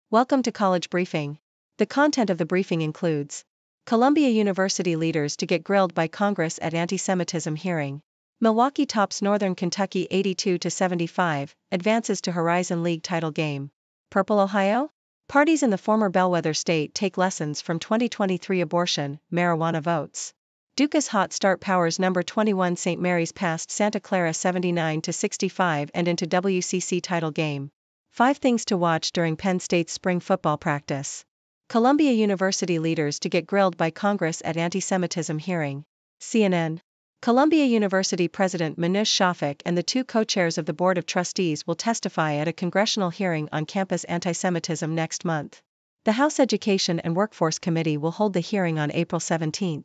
Welcome to College Briefing. The content of the briefing includes Columbia University leaders to get grilled by Congress at antisemitism hearing. Milwaukee tops Northern Kentucky 82-75, advances to Horizon League title game. Purple Ohio? Parties in the former bellwether state take lessons from 2023 abortion, marijuana votes. Duke's hot start powers number 21 St. Mary's past Santa Clara 79-65 and into WCC title game. 5 things to watch during Penn State's spring football practice. Columbia University leaders to get grilled by Congress at antisemitism hearing. CNN. Columbia University President Manoush Shafik and the 2 co-chairs of the Board of Trustees will testify at a congressional hearing on campus antisemitism next month. The House Education and Workforce Committee will hold the hearing on April 17.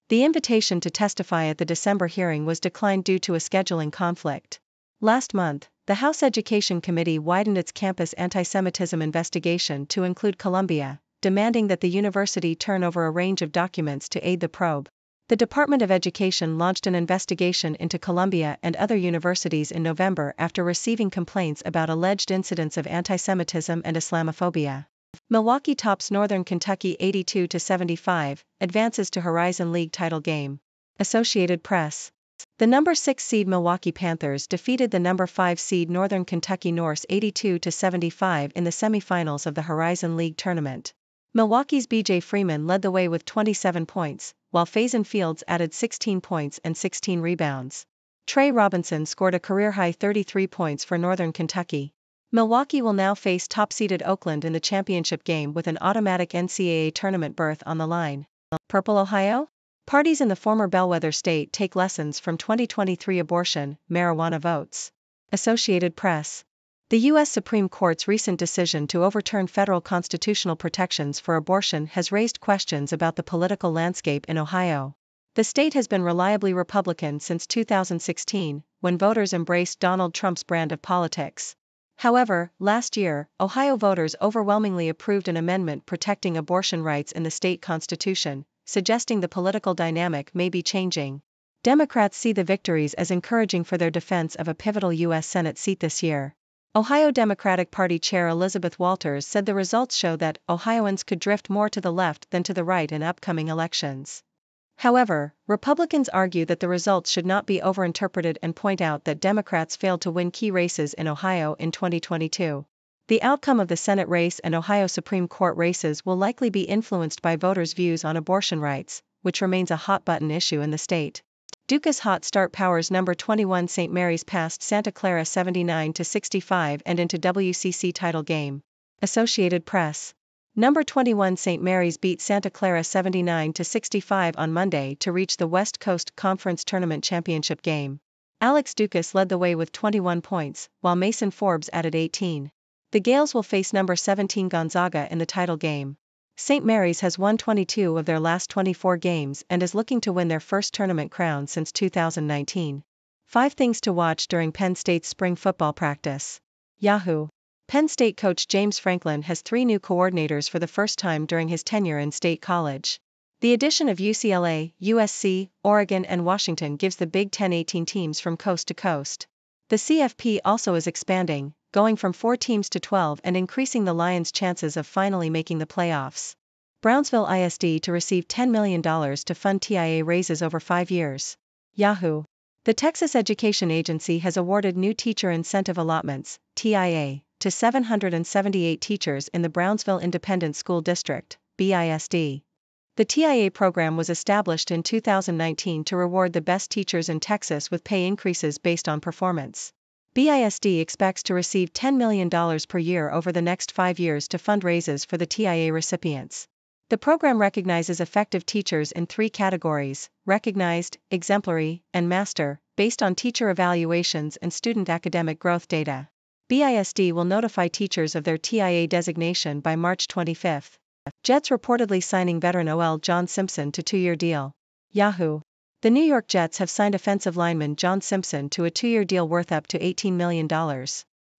The invitation to testify at the December hearing was declined due to a scheduling conflict. Last month, the House Education Committee widened its campus antisemitism investigation to include Columbia, demanding that the university turn over a range of documents to aid the probe. The Department of Education launched an investigation into Columbia and other universities in November after receiving complaints about alleged incidents of antisemitism and Islamophobia. Milwaukee tops Northern Kentucky 82-75, advances to Horizon League title game. Associated Press. The number 6 seed Milwaukee Panthers defeated the number 5 seed Northern Kentucky Norse 82-75 in the semifinals of the Horizon League tournament. Milwaukee's B.J. Freeman led the way with 27 points, while Faison Fields added 16 points and 16 rebounds. Trey Robinson scored a career-high 33 points for Northern Kentucky. Milwaukee will now face top-seeded Oakland in the championship game with an automatic NCAA tournament berth on the line. Purple Ohio? Parties in the former bellwether state take lessons from 2023 abortion, marijuana votes. Associated Press. The U.S. Supreme Court's recent decision to overturn federal constitutional protections for abortion has raised questions about the political landscape in Ohio. The state has been reliably Republican since 2016, when voters embraced Donald Trump's brand of politics. However, last year, Ohio voters overwhelmingly approved an amendment protecting abortion rights in the state constitution, suggesting the political dynamic may be changing. Democrats see the victories as encouraging for their defense of a pivotal U.S. Senate seat this year. Ohio Democratic Party Chair Elizabeth Walters said the results show that Ohioans could drift more to the left than to the right in upcoming elections. However, Republicans argue that the results should not be overinterpreted and point out that Democrats failed to win key races in Ohio in 2022. The outcome of the Senate race and Ohio Supreme Court races will likely be influenced by voters' views on abortion rights, which remains a hot-button issue in the state. Duke's hot start powers number 21 St. Mary's past Santa Clara 79-65 and into WCC title game. Associated Press. Number 21 St. Mary's beat Santa Clara 79-65 on Monday to reach the West Coast Conference Tournament Championship game. Alex Dukas led the way with 21 points, while Mason Forbes added 18. The Gales will face number 17 Gonzaga in the title game. St. Mary's has won 22 of their last 24 games and is looking to win their first tournament crown since 2019. 5 things to watch during Penn State's spring football practice. Yahoo! Penn State coach James Franklin has 3 new coordinators for the first time during his tenure in State College. The addition of UCLA, USC, Oregon and Washington gives the Big Ten 18 teams from coast to coast. The CFP also is expanding, going from 4 teams to 12 and increasing the Lions' chances of finally making the playoffs. Brownsville ISD to receive $10 million to fund TIA raises over 5 years. Yahoo! The Texas Education Agency has awarded new teacher incentive allotments, TIA, to 778 teachers in the Brownsville Independent School District, BISD. The TIA program was established in 2019 to reward the best teachers in Texas with pay increases based on performance. BISD expects to receive $10 million per year over the next 5 years to fund raises for the TIA recipients. The program recognizes effective teachers in 3 categories: recognized, exemplary, and master, based on teacher evaluations and student academic growth data. BISD will notify teachers of their TIA designation by March 25. Jets reportedly signing veteran OL John Simpson to 2-year deal. Yahoo! The New York Jets have signed offensive lineman John Simpson to a 2-year deal worth up to $18 million.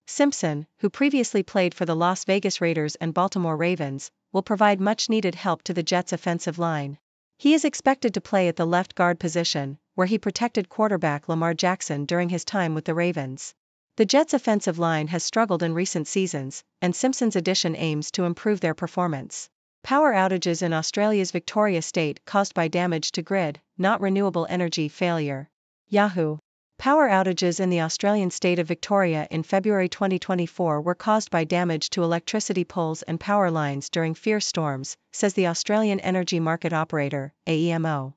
Simpson, who previously played for the Las Vegas Raiders and Baltimore Ravens, will provide much-needed help to the Jets' offensive line. He is expected to play at the left guard position, where he protected quarterback Lamar Jackson during his time with the Ravens. The Jets' offensive line has struggled in recent seasons, and Simpson's addition aims to improve their performance. Power outages in Australia's Victoria state caused by damage to grid, not renewable energy failure. Yahoo! Power outages in the Australian state of Victoria in February 2024 were caused by damage to electricity poles and power lines during fierce storms, says the Australian Energy Market Operator, AEMO.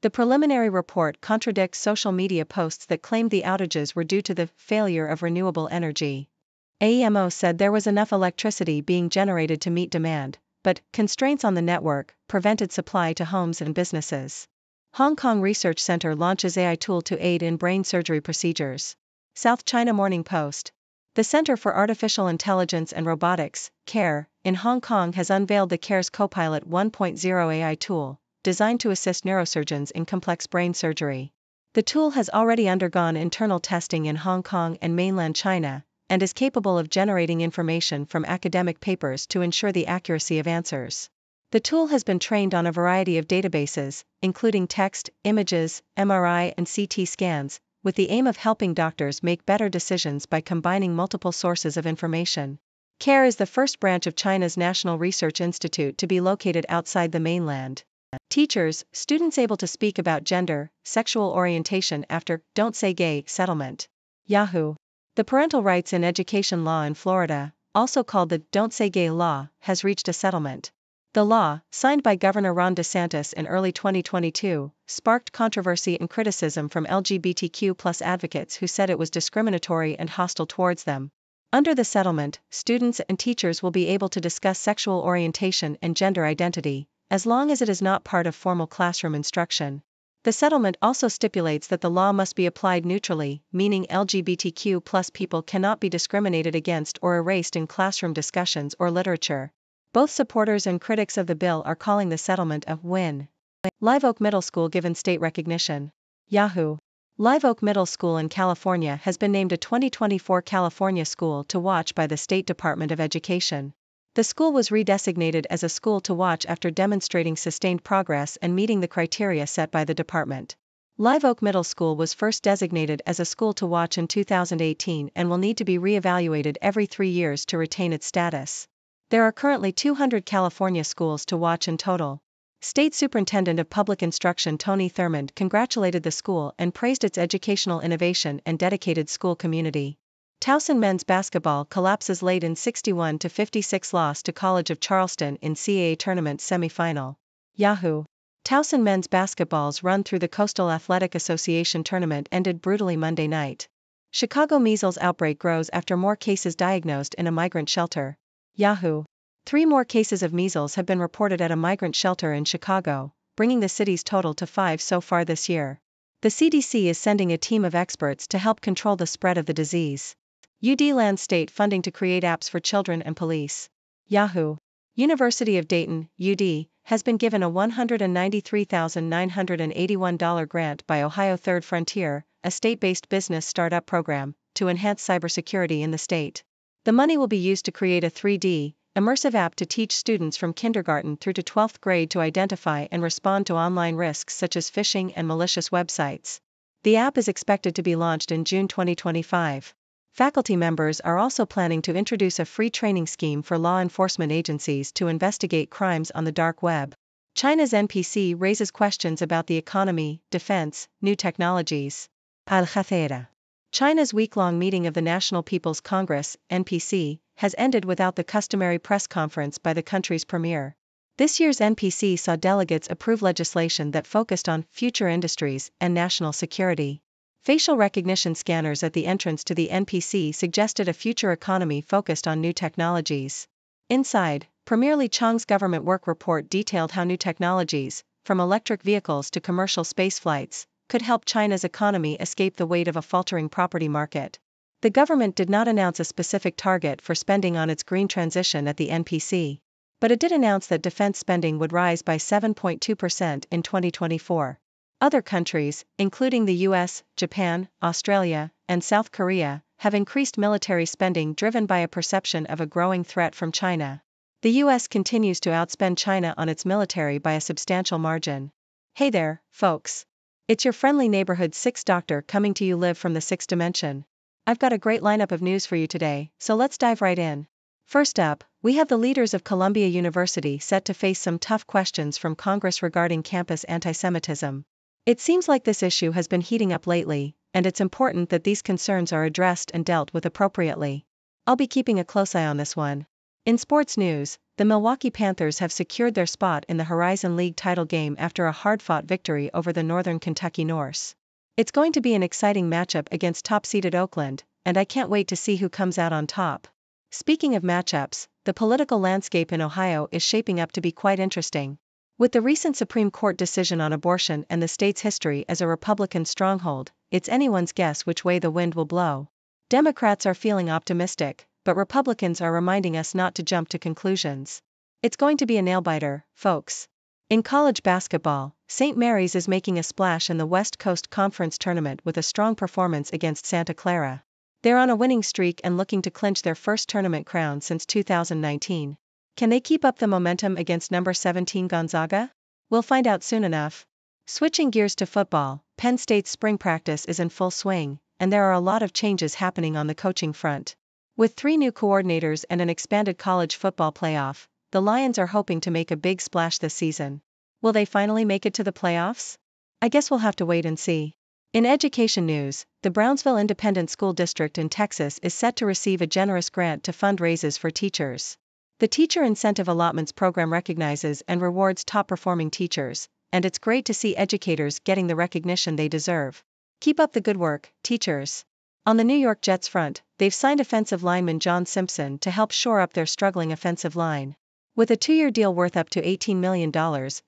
The preliminary report contradicts social media posts that claimed the outages were due to the failure of renewable energy. AEMO said there was enough electricity being generated to meet demand, but constraints on the network prevented supply to homes and businesses. Hong Kong Research Center launches AI tool to aid in brain surgery procedures. South China Morning Post. The Center for Artificial Intelligence and Robotics, CARE, in Hong Kong has unveiled the CARE's Copilot 1.0 AI tool, designed to assist neurosurgeons in complex brain surgery. The tool has already undergone internal testing in Hong Kong and mainland China, and is capable of generating information from academic papers to ensure the accuracy of answers. The tool has been trained on a variety of databases, including text, images, MRI and CT scans, with the aim of helping doctors make better decisions by combining multiple sources of information. CARE is the first branch of China's National Research Institute to be located outside the mainland. Teachers, students able to speak about gender, sexual orientation after Don't Say Gay settlement. Yahoo! The parental rights in education law in Florida, also called the Don't Say Gay law, has reached a settlement. The law, signed by Governor Ron DeSantis in early 2022, sparked controversy and criticism from LGBTQ+ advocates who said it was discriminatory and hostile towards them. Under the settlement, students and teachers will be able to discuss sexual orientation and gender identity, as long as it is not part of formal classroom instruction. The settlement also stipulates that the law must be applied neutrally, meaning LGBTQ+ people cannot be discriminated against or erased in classroom discussions or literature. Both supporters and critics of the bill are calling the settlement a win. Live Oak Middle School given state recognition. Yahoo! Live Oak Middle School in California has been named a 2024 California School to Watch by the State Department of Education. The school was redesignated as a school to watch after demonstrating sustained progress and meeting the criteria set by the department. Live Oak Middle School was first designated as a school to watch in 2018 and will need to be re-evaluated every 3 years to retain its status. There are currently 200 California schools to watch in total. State Superintendent of Public Instruction Tony Thurmond congratulated the school and praised its educational innovation and dedicated school community. Towson men's basketball collapses late in 61-56 loss to College of Charleston in CAA tournament semifinal. Yahoo! Towson men's basketball's run through the Coastal Athletic Association tournament ended brutally Monday night. Chicago measles outbreak grows after more cases diagnosed in a migrant shelter. Yahoo! 3 more cases of measles have been reported at a migrant shelter in Chicago, bringing the city's total to 5 so far this year. The CDC is sending a team of experts to help control the spread of the disease. UD lands state funding to create apps for children and police. Yahoo! University of Dayton, UD, has been given a $193,981 grant by Ohio Third Frontier, a state-based business startup program, to enhance cybersecurity in the state. The money will be used to create a 3D, immersive app to teach students from kindergarten through to 12th grade to identify and respond to online risks such as phishing and malicious websites. The app is expected to be launched in June 2025. Faculty members are also planning to introduce a free training scheme for law enforcement agencies to investigate crimes on the dark web. China's NPC raises questions about the economy, defense, new technologies. Al Jazeera. China's week-long meeting of the National People's Congress, NPC, has ended without the customary press conference by the country's premier. This year's NPC saw delegates approve legislation that focused on future industries and national security. Facial recognition scanners at the entrance to the NPC suggested a future economy focused on new technologies. Inside, Premier Li Chang's government work report detailed how new technologies, from electric vehicles to commercial space flights, could help China's economy escape the weight of a faltering property market. The government did not announce a specific target for spending on its green transition at the NPC, but it did announce that defense spending would rise by 7.2% in 2024. Other countries, including the US, Japan, Australia, and South Korea, have increased military spending driven by a perception of a growing threat from China. The US continues to outspend China on its military by a substantial margin. Hey there, folks. It's your friendly neighborhood 6 doctor coming to you live from the 6th dimension. I've got a great lineup of news for you today, so let's dive right in. First up, we have the leaders of Columbia University set to face some tough questions from Congress regarding campus antisemitism. It seems like this issue has been heating up lately, and it's important that these concerns are addressed and dealt with appropriately. I'll be keeping a close eye on this one. In sports news, the Milwaukee Panthers have secured their spot in the Horizon League title game after a hard-fought victory over the Northern Kentucky Norse. It's going to be an exciting matchup against top-seeded Oakland, and I can't wait to see who comes out on top. Speaking of matchups, the political landscape in Ohio is shaping up to be quite interesting. With the recent Supreme Court decision on abortion and the state's history as a Republican stronghold, it's anyone's guess which way the wind will blow. Democrats are feeling optimistic, but Republicans are reminding us not to jump to conclusions. It's going to be a nail-biter, folks. In college basketball, St. Mary's is making a splash in the West Coast Conference tournament with a strong performance against Santa Clara. They're on a winning streak and looking to clinch their first tournament crown since 2019. Can they keep up the momentum against number 17 Gonzaga? We'll find out soon enough. Switching gears to football, Penn State's spring practice is in full swing, and there are a lot of changes happening on the coaching front. With 3 new coordinators and an expanded college football playoff, the Lions are hoping to make a big splash this season. Will they finally make it to the playoffs? I guess we'll have to wait and see. In education news, the Brownsville Independent School District in Texas is set to receive a generous grant to fund raises for teachers. The Teacher Incentive Allotments program recognizes and rewards top-performing teachers, and it's great to see educators getting the recognition they deserve. Keep up the good work, teachers. On the New York Jets front, they've signed offensive lineman John Simpson to help shore up their struggling offensive line. With a 2-year deal worth up to $18 million,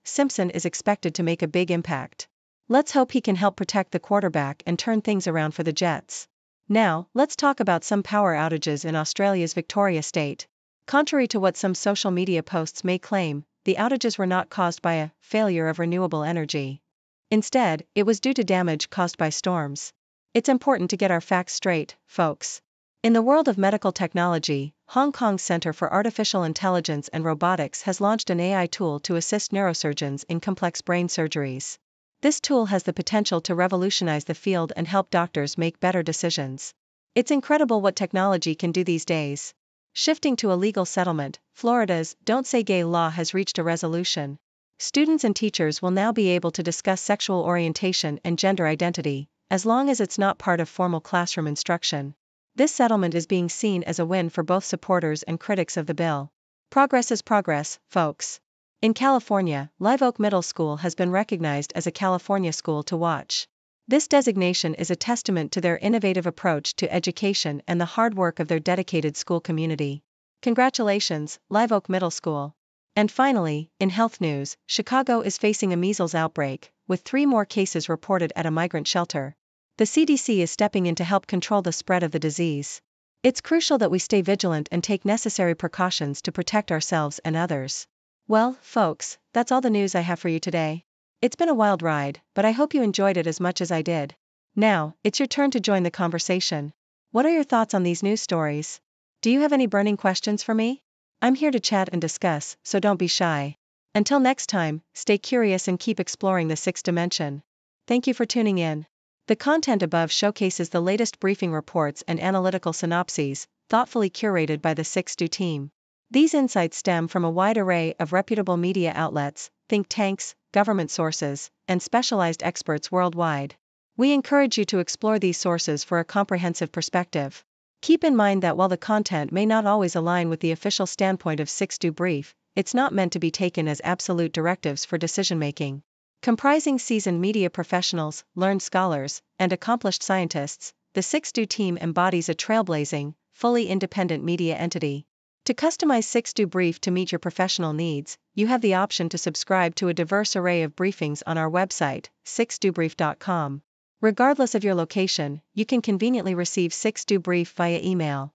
Simpson is expected to make a big impact. Let's hope he can help protect the quarterback and turn things around for the Jets. Now, let's talk about some power outages in Australia's Victoria state. Contrary to what some social media posts may claim, the outages were not caused by a failure of renewable energy. Instead, it was due to damage caused by storms. It's important to get our facts straight, folks. In the world of medical technology, Hong Kong's Center for Artificial Intelligence and Robotics has launched an AI tool to assist neurosurgeons in complex brain surgeries. This tool has the potential to revolutionize the field and help doctors make better decisions. It's incredible what technology can do these days. Shifting to a legal settlement, Florida's Don't Say Gay law has reached a resolution. Students and teachers will now be able to discuss sexual orientation and gender identity, as long as it's not part of formal classroom instruction. This settlement is being seen as a win for both supporters and critics of the bill. Progress is progress, folks. In California, Live Oak Middle School has been recognized as a California school to watch. This designation is a testament to their innovative approach to education and the hard work of their dedicated school community. Congratulations, Live Oak Middle School. And finally, in health news, Chicago is facing a measles outbreak, with 3 more cases reported at a migrant shelter. The CDC is stepping in to help control the spread of the disease. It's crucial that we stay vigilant and take necessary precautions to protect ourselves and others. Well, folks, that's all the news I have for you today. It's been a wild ride, but I hope you enjoyed it as much as I did. Now, it's your turn to join the conversation. What are your thoughts on these news stories? Do you have any burning questions for me? I'm here to chat and discuss, so don't be shy. Until next time, stay curious and keep exploring the 6th dimension. Thank you for tuning in. The content above showcases the latest briefing reports and analytical synopses, thoughtfully curated by the 6Do team. These insights stem from a wide array of reputable media outlets, think tanks, government sources, and specialized experts worldwide. We encourage you to explore these sources for a comprehensive perspective. Keep in mind that while the content may not always align with the official standpoint of 6Do Brief, it's not meant to be taken as absolute directives for decision-making. Comprising seasoned media professionals, learned scholars, and accomplished scientists, the 6Do team embodies a trailblazing, fully independent media entity. To customize 6Do Brief to meet your professional needs, you have the option to subscribe to a diverse array of briefings on our website, 6dobrief.com. Regardless of your location, you can conveniently receive 6Do Brief via email.